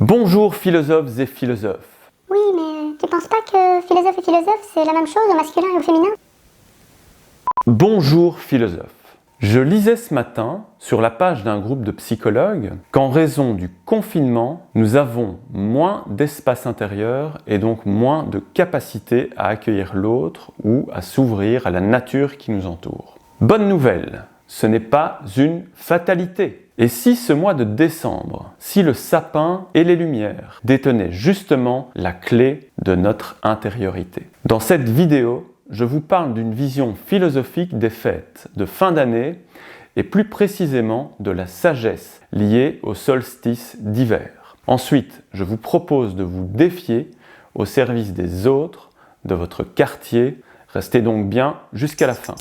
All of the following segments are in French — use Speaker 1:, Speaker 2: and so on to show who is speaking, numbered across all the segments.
Speaker 1: Bonjour philosophes et philosophes.
Speaker 2: Oui, mais tu penses pas que philosophe et philosophe, c'est la même chose au masculin et au féminin?
Speaker 1: Bonjour philosophes. Je lisais ce matin sur la page d'un groupe de psychologues qu'en raison du confinement, nous avons moins d'espace intérieur et donc moins de capacité à accueillir l'autre ou à s'ouvrir à la nature qui nous entoure. Bonne nouvelle, ce n'est pas une fatalité. Et si ce mois de décembre, si le sapin et les lumières détenaient justement la clé de notre intériorité? Dans cette vidéo, je vous parle d'une vision philosophique des fêtes de fin d'année et plus précisément de la sagesse liée au solstice d'hiver. Ensuite, je vous propose de vous défier au service des autres, de votre quartier. Restez donc bien jusqu'à la fin.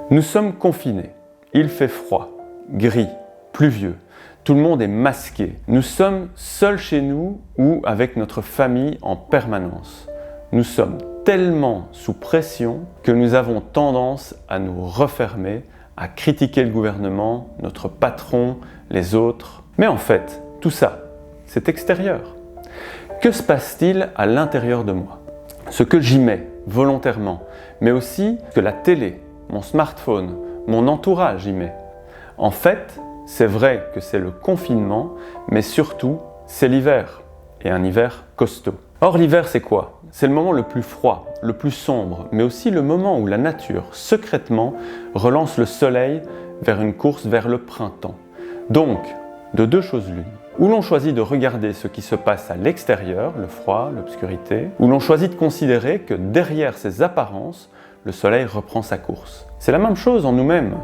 Speaker 1: Nous sommes confinés. Il fait froid, gris, pluvieux. Tout le monde est masqué. Nous sommes seuls chez nous ou avec notre famille en permanence. Nous sommes tellement sous pression que nous avons tendance à nous refermer, à critiquer le gouvernement, notre patron, les autres. Mais en fait, tout ça, c'est extérieur. Que se passe-t-il à l'intérieur de moi? Ce que j'y mets volontairement, mais aussi que la télé, mon smartphone, mon entourage y met. En fait, c'est vrai que c'est le confinement, mais surtout, c'est l'hiver, et un hiver costaud. Or, l'hiver, c'est quoi? C'est le moment le plus froid, le plus sombre, mais aussi le moment où la nature, secrètement, relance le soleil vers une course vers le printemps. Donc, de deux choses l'une. Ou l'on choisit de regarder ce qui se passe à l'extérieur, le froid, l'obscurité, ou l'on choisit de considérer que derrière ces apparences, le soleil reprend sa course. C'est la même chose en nous-mêmes.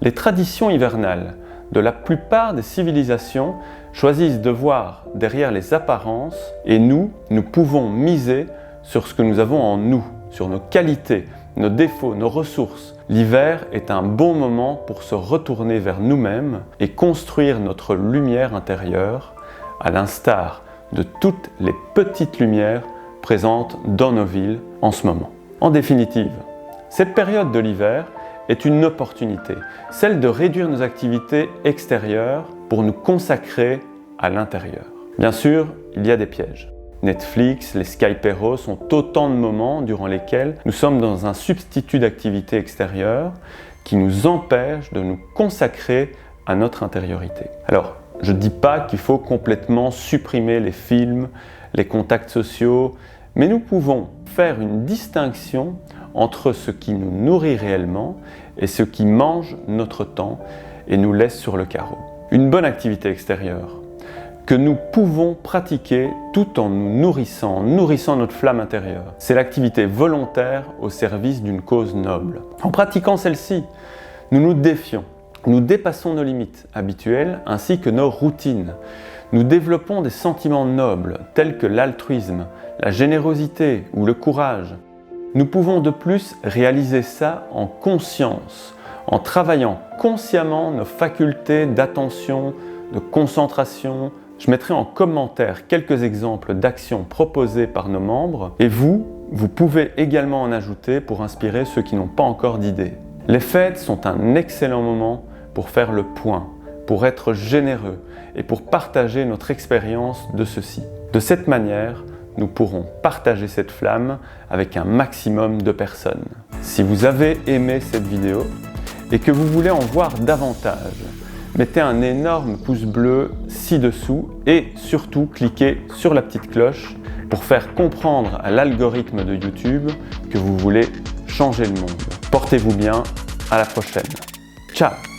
Speaker 1: Les traditions hivernales de la plupart des civilisations choisissent de voir derrière les apparences et nous pouvons miser sur ce que nous avons en nous, sur nos qualités, nos défauts, nos ressources. L'hiver est un bon moment pour se retourner vers nous-mêmes et construire notre lumière intérieure, à l'instar de toutes les petites lumières présentes dans nos villes en ce moment. En définitive, cette période de l'hiver est une opportunité, celle de réduire nos activités extérieures pour nous consacrer à l'intérieur. Bien sûr, il y a des pièges. Netflix, les Skyperos sont autant de moments durant lesquels nous sommes dans un substitut d'activité extérieure qui nous empêche de nous consacrer à notre intériorité. Alors, je ne dis pas qu'il faut complètement supprimer les films, les contacts sociaux, mais nous pouvons faire une distinction entre ce qui nous nourrit réellement et ce qui mange notre temps et nous laisse sur le carreau. Une bonne activité extérieure que nous pouvons pratiquer tout en nous nourrissant, en nourrissant notre flamme intérieure. C'est l'activité volontaire au service d'une cause noble. En pratiquant celle-ci, nous nous défions, nous dépassons nos limites habituelles ainsi que nos routines. Nous développons des sentiments nobles tels que l'altruisme, la générosité ou le courage. Nous pouvons de plus réaliser ça en conscience, en travaillant consciemment nos facultés d'attention, de concentration. Je mettrai en commentaire quelques exemples d'actions proposées par nos membres et vous pouvez également en ajouter pour inspirer ceux qui n'ont pas encore d'idées. Les fêtes sont un excellent moment pour faire le point, pour être généreux et pour partager notre expérience de ceci. De cette manière, nous pourrons partager cette flamme avec un maximum de personnes. Si vous avez aimé cette vidéo et que vous voulez en voir davantage, mettez un énorme pouce bleu ci-dessous et surtout cliquez sur la petite cloche pour faire comprendre à l'algorithme de YouTube que vous voulez changer le monde. Portez-vous bien, à la prochaine. Ciao!